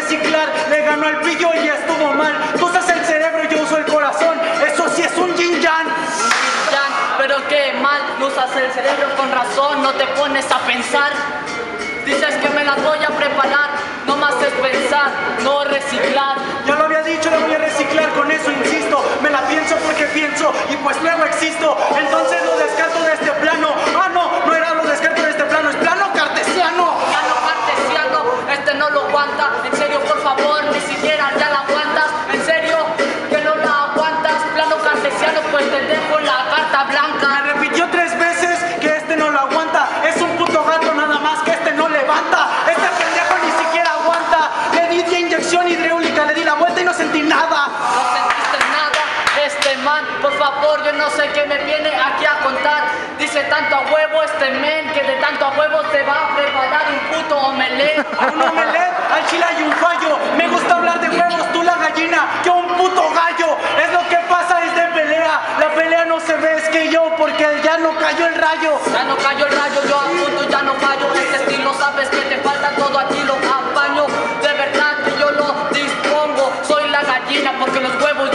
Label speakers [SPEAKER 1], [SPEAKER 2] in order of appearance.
[SPEAKER 1] reciclar, le ganó al pillo y estuvo mal. Tú usas el cerebro y yo uso el corazón, eso sí es un yin yang.
[SPEAKER 2] Pero qué mal, no usas el cerebro con razón, no te pones a pensar. Dices que me las voy a preparar, no más es pensar, no reciclar.
[SPEAKER 1] Ya lo había dicho, la voy a reciclar, con eso insisto. Me la pienso porque pienso y pues luego existo. Entonces lo descarto de este plano. Ah, no era lo descarto de este plano, es plano cartesiano.
[SPEAKER 2] Plano cartesiano, este no lo aguanta. En serio, por favor, ni siquiera ya la aguantas. En serio, que no la aguantas. Plano cartesiano, pues te dejo la carta blanca.
[SPEAKER 1] Me repitió 3 veces que este no lo aguanta. Es un puto gato nada más que este no levanta. Este pendejo ni siquiera aguanta. Le di 10 inyección hidráulica, le di la vuelta y no sentí nada.
[SPEAKER 2] No sentiste nada, este man, por favor, yo no sé qué me viene aquí a contar. Dice tanto a huevo este men, que de tanto a huevo te va a preparar un puto omelette.
[SPEAKER 1] Un omelette, al chile hay un fallo. Me gusta hablar de huevos, tú la gallina, yo un puto gallo. Es lo que pasa, es de pelea. La pelea no se ve, es que yo, porque ya no cayó el rayo.
[SPEAKER 2] Ya no cayó el rayo, yo apunto, ya no fallo. Este estilo sabes que te falta, todo aquí lo apaño. De verdad que yo lo dispongo, soy la gallina porque los huevos